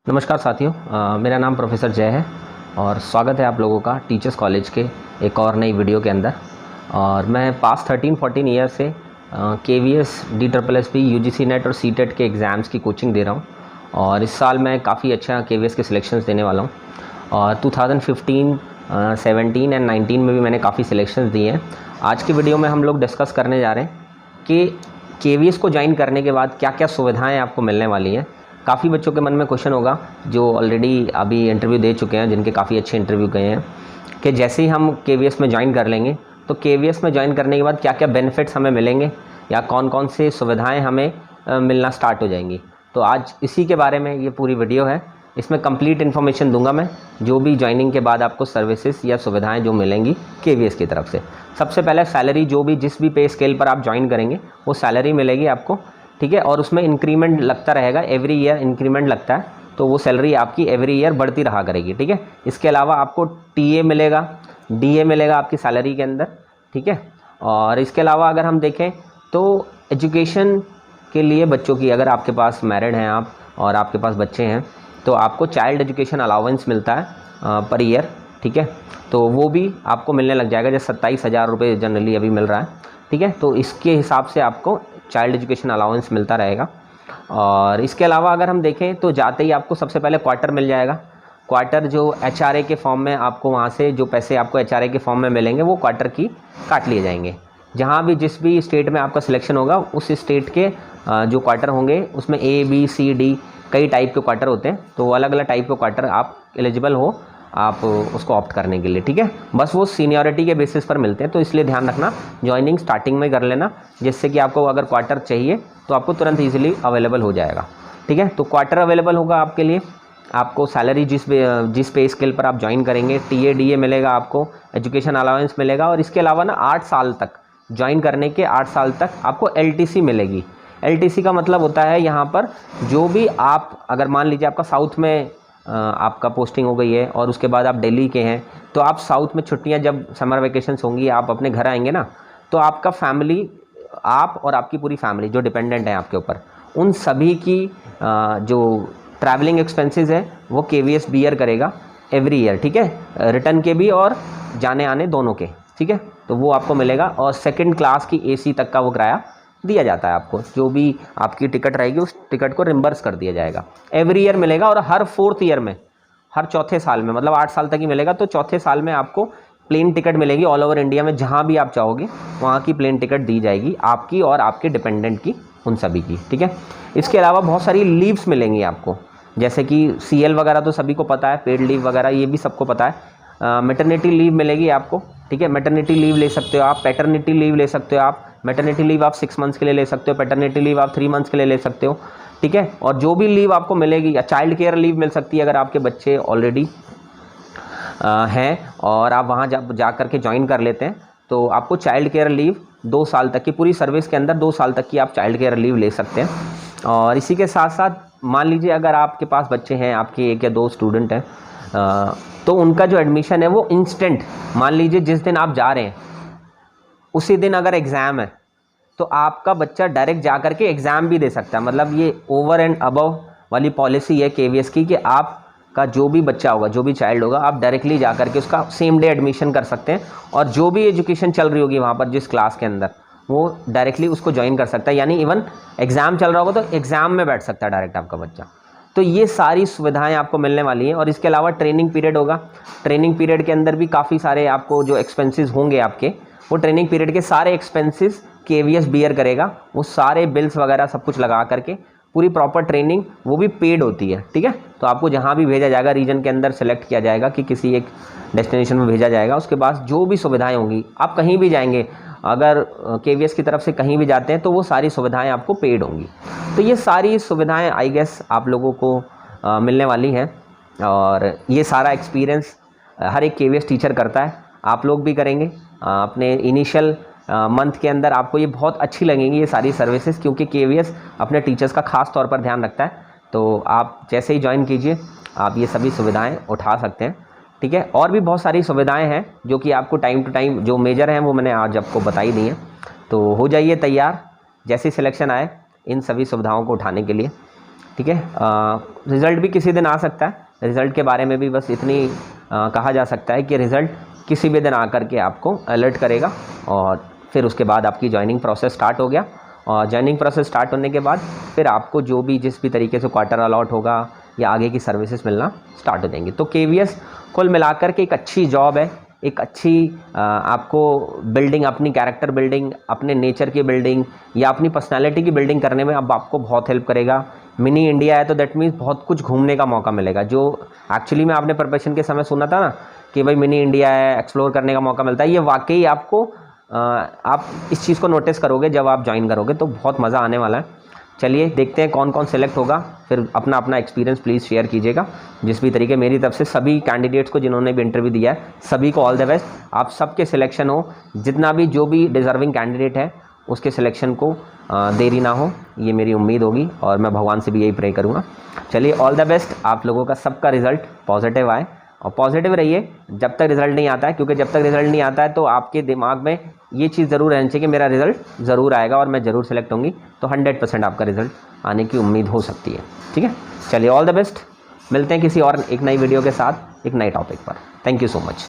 नमस्कार साथियों, मेरा नाम प्रोफेसर जय है और स्वागत है आप लोगों का टीचर्स कॉलेज के एक और नई वीडियो के अंदर। और मैं पास्ट 13-14 ईयर से KVS DSSB UGC नेट और CTET के एग्ज़ाम्स की कोचिंग दे रहा हूँ। और इस साल मैं काफ़ी अच्छा KVS के सिलेक्शंस देने वाला हूँ। और 2015, 17 एंड 19 में भी मैंने काफ़ी सिलेक्शंस दिए हैं। आज की वीडियो में हम लोग डिस्कस करने जा रहे हैं कि KVS को ज्वाइन करने के बाद क्या क्या सुविधाएँ आपको मिलने वाली हैं। काफ़ी बच्चों के मन में क्वेश्चन होगा जो ऑलरेडी अभी इंटरव्यू दे चुके हैं, जिनके काफ़ी अच्छे इंटरव्यू गए हैं, कि जैसे ही हम KVS में ज्वाइन कर लेंगे तो KVS में ज्वाइन करने के बाद क्या क्या बेनिफिट्स हमें मिलेंगे या कौन कौन से सुविधाएं हमें मिलना स्टार्ट हो जाएंगी। तो आज इसी के बारे में ये पूरी वीडियो है। इसमें कंप्लीट इन्फॉर्मेशन दूंगा मैं, जो भी ज्वाइनिंग के बाद आपको सर्विसेज या सुविधाएँ जो मिलेंगी KVS की तरफ से। सबसे पहले सैलरी, जो भी जिस भी पे स्केल पर आप ज्वाइन करेंगे वो सैलरी मिलेगी आपको, ठीक है। और उसमें इंक्रीमेंट लगता रहेगा, एवरी ईयर इंक्रीमेंट लगता है, तो वो सैलरी आपकी एवरी ईयर बढ़ती रहा करेगी, ठीक है। इसके अलावा आपको TA मिलेगा, DA मिलेगा आपकी सैलरी के अंदर, ठीक है। और इसके अलावा अगर हम देखें तो एजुकेशन के लिए बच्चों की, अगर आपके पास मैरिड हैं आप और आपके पास बच्चे हैं तो आपको चाइल्ड एजुकेशन अलाउंस मिलता है पर ईयर, ठीक है। तो वो भी आपको मिलने लग जाएगा, जैसे 27,000 रुपये जनरली अभी मिल रहा है, ठीक है। तो इसके हिसाब से आपको चाइल्ड एजुकेशन अलाउंस मिलता रहेगा। और इसके अलावा अगर हम देखें तो जाते ही आपको सबसे पहले क्वार्टर मिल जाएगा। क्वार्टर जो HRA के फॉर्म में आपको, वहाँ से जो पैसे आपको HRA के फॉर्म में मिलेंगे वो क्वार्टर की काट लिए जाएंगे। जहाँ भी जिस भी स्टेट में आपका सिलेक्शन होगा उस स्टेट के जो क्वार्टर होंगे उसमें A B C D कई टाइप के क्वार्टर होते हैं, तो अलग अलग टाइप के क्वार्टर आप एलिजिबल हो आप उसको ऑप्ट करने के लिए, ठीक है। बस वो सीनियरिटी के बेसिस पर मिलते हैं, तो इसलिए ध्यान रखना ज्वाइनिंग स्टार्टिंग में कर लेना, जिससे कि आपको अगर क्वार्टर चाहिए तो आपको तुरंत ईजिली अवेलेबल हो जाएगा, ठीक है। तो क्वार्टर अवेलेबल होगा आपके लिए, आपको सैलरी जिस पे स्केल पर आप ज्वाइन करेंगे, TA DA मिलेगा, आपको एजुकेशन अलाउंस मिलेगा। और इसके अलावा ना 8 साल तक ज्वाइन करने के 8 साल तक आपको LTC मिलेगी। LTC का मतलब होता है यहाँ पर जो भी आप, अगर मान लीजिए आपका साउथ में आपका पोस्टिंग हो गई है और उसके बाद आप दिल्ली के हैं, तो आप साउथ में छुट्टियां, जब समर वेकेशंस होंगी, आप अपने घर आएंगे ना, तो आपका फैमिली, आप और आपकी पूरी फैमिली जो डिपेंडेंट है आपके ऊपर, उन सभी की जो ट्रैवलिंग एक्सपेंसेस है वो KVS बियर करेगा एवरी ईयर, ठीक है। रिटर्न के भी और जाने आने दोनों के, ठीक है। तो वो आपको मिलेगा। और सेकेंड क्लास की AC तक का वो किराया दिया जाता है आपको, जो भी आपकी टिकट रहेगी उस टिकट को रिम्बर्स कर दिया जाएगा, एवरी ईयर मिलेगा। और हर 4th ईयर में, हर चौथे साल में, मतलब 8 साल तक ही मिलेगा, तो चौथे साल में आपको प्लेन टिकट मिलेगी ऑल ओवर इंडिया में, जहाँ भी आप चाहोगे वहाँ की प्लेन टिकट दी जाएगी आपकी और आपके डिपेंडेंट की, उन सभी की, ठीक है। इसके अलावा बहुत सारी लीव्स मिलेंगी आपको, जैसे कि CL वगैरह तो सभी को पता है, पेड लीव वगैरह ये भी सबको पता है। मैटरनिटी लीव मिलेगी आपको, ठीक है। मैटरनिटी लीव ले सकते हो आप, पैटर्निटी लीव ले सकते हो आप। मैटरनिटी लीव आप 6 मंथ्स के लिए ले सकते हो, पैटर्निटी लीव आप 3 मंथ्स के लिए ले सकते हो, ठीक है। और जो भी लीव आपको मिलेगी, या चाइल्ड केयर लीव मिल सकती है अगर आपके बच्चे ऑलरेडी हैं और आप वहाँ जा कर के ज्वाइन कर लेते हैं, तो आपको चाइल्ड केयर लीव 2 साल तक की, पूरी सर्विस के अंदर 2 साल तक की आप चाइल्ड केयर लीव ले सकते हैं। और इसी के साथ साथ मान लीजिए अगर आपके पास बच्चे हैं, आपके 1 या 2 स्टूडेंट हैं, तो उनका जो एडमिशन है वो इंस्टेंट, मान लीजिए जिस दिन आप जा रहे हैं उसी दिन अगर एग्ज़ाम है तो आपका बच्चा डायरेक्ट जा कर के एग्ज़ाम भी दे सकता है। मतलब ये ओवर एंड अबव वाली पॉलिसी है KVS की, कि आपका जो भी बच्चा होगा, जो भी चाइल्ड होगा, आप डायरेक्टली जा कर के उसका सेम डे एडमिशन कर सकते हैं। और जो भी एजुकेशन चल रही होगी वहाँ पर जिस क्लास के अंदर, वो डायरेक्टली उसको ज्वाइन कर सकता है। यानी इवन एग्ज़ाम चल रहा होगा तो एग्ज़ाम में बैठ सकता है डायरेक्ट आपका बच्चा। तो ये सारी सुविधाएं आपको मिलने वाली हैं। और इसके अलावा ट्रेनिंग पीरियड होगा, ट्रेनिंग पीरियड के अंदर भी काफ़ी सारे आपको जो एक्सपेंसेस होंगे आपके, वो ट्रेनिंग पीरियड के सारे एक्सपेंसेस KVS बियर करेगा। वो सारे बिल्स वगैरह सब कुछ लगा करके पूरी प्रॉपर ट्रेनिंग वो भी पेड होती है, ठीक है। तो आपको जहाँ भी भेजा जाएगा, रीजन के अंदर सेलेक्ट किया जाएगा कि किसी एक डेस्टिनेशन में भेजा जाएगा, उसके बाद जो भी सुविधाएं होंगी, आप कहीं भी जाएंगे, अगर KVS की तरफ से कहीं भी जाते हैं तो वो सारी सुविधाएं आपको पेड होंगी। तो ये सारी सुविधाएं आई गेस आप लोगों को मिलने वाली हैं। और ये सारा एक्सपीरियंस हर एक KVS टीचर करता है, आप लोग भी करेंगे। अपने इनिशियल मंथ के अंदर आपको ये बहुत अच्छी लगेंगी ये सारी सर्विसेज, क्योंकि KVS अपने टीचर्स का खास तौर पर ध्यान रखता है। तो आप जैसे ही ज्वाइन कीजिए आप ये सभी सुविधाएं उठा सकते हैं, ठीक है। और भी बहुत सारी सुविधाएं हैं जो कि आपको टाइम टू टाइम जो मेजर हैं वो मैंने आज आपको बताई दी हैं। तो हो जाइए तैयार, जैसे सिलेक्शन आए इन सभी सुविधाओं को उठाने के लिए, ठीक है। ठीक है। रिज़ल्ट भी किसी दिन आ सकता है, रिज़ल्ट के बारे में भी बस इतनी कहा जा सकता है कि रिज़ल्ट किसी भी दिन आकर के आपको अलर्ट करेगा और फिर उसके बाद आपकी जॉइनिंग प्रोसेस स्टार्ट हो गया। और जॉइनिंग प्रोसेस स्टार्ट होने के बाद फिर आपको जो भी जिस भी तरीके से क्वार्टर अलॉट होगा या आगे की सर्विसेज मिलना स्टार्ट हो जाएंगी। तो KVS कुल मिलाकर के एक अच्छी जॉब है, एक अच्छी आपको बिल्डिंग, अपनी कैरेक्टर बिल्डिंग, अपने नेचर की बिल्डिंग या अपनी पर्सनालिटी की बिल्डिंग करने में अब आपको बहुत हेल्प करेगा। मिनी इंडिया है तो दैट मीन्स बहुत कुछ घूमने का मौका मिलेगा, जो एक्चुअली में आपने प्रिपरेशन के समय सुना था ना कि भाई मिनी इंडिया है, एक्सप्लोर करने का मौका मिलता है। ये वाकई आपको आप इस चीज़ को नोटिस करोगे जब आप ज्वाइन करोगे, तो बहुत मज़ा आने वाला है। चलिए देखते हैं कौन कौन सेलेक्ट होगा, फिर अपना अपना एक्सपीरियंस प्लीज़ शेयर कीजिएगा जिस भी तरीके। मेरी तरफ से सभी कैंडिडेट्स को जिन्होंने भी इंटरव्यू दिया है सभी को ऑल द बेस्ट। आप सबके सिलेक्शन हो, जितना भी जो भी डिज़र्विंग कैंडिडेट है उसके सिलेक्शन को देरी ना हो, ये मेरी उम्मीद होगी और मैं भगवान से भी यही प्रे करूँगा। चलिए ऑल द बेस्ट, आप लोगों का सबका रिज़ल्ट पॉजिटिव आए और पॉजिटिव रहिए जब तक रिज़ल्ट नहीं आता है, क्योंकि जब तक रिज़ल्ट नहीं आता है तो आपके दिमाग में ये चीज़ ज़रूर रहनी चाहिए कि मेरा रिज़ल्ट ज़रूर आएगा और मैं ज़रूर सेलेक्ट होंगी, तो 100% आपका रिज़ल्ट आने की उम्मीद हो सकती है। ठीक है, चलिए ऑल द बेस्ट, मिलते हैं किसी और एक नई वीडियो के साथ एक नए टॉपिक पर। Thank you so much.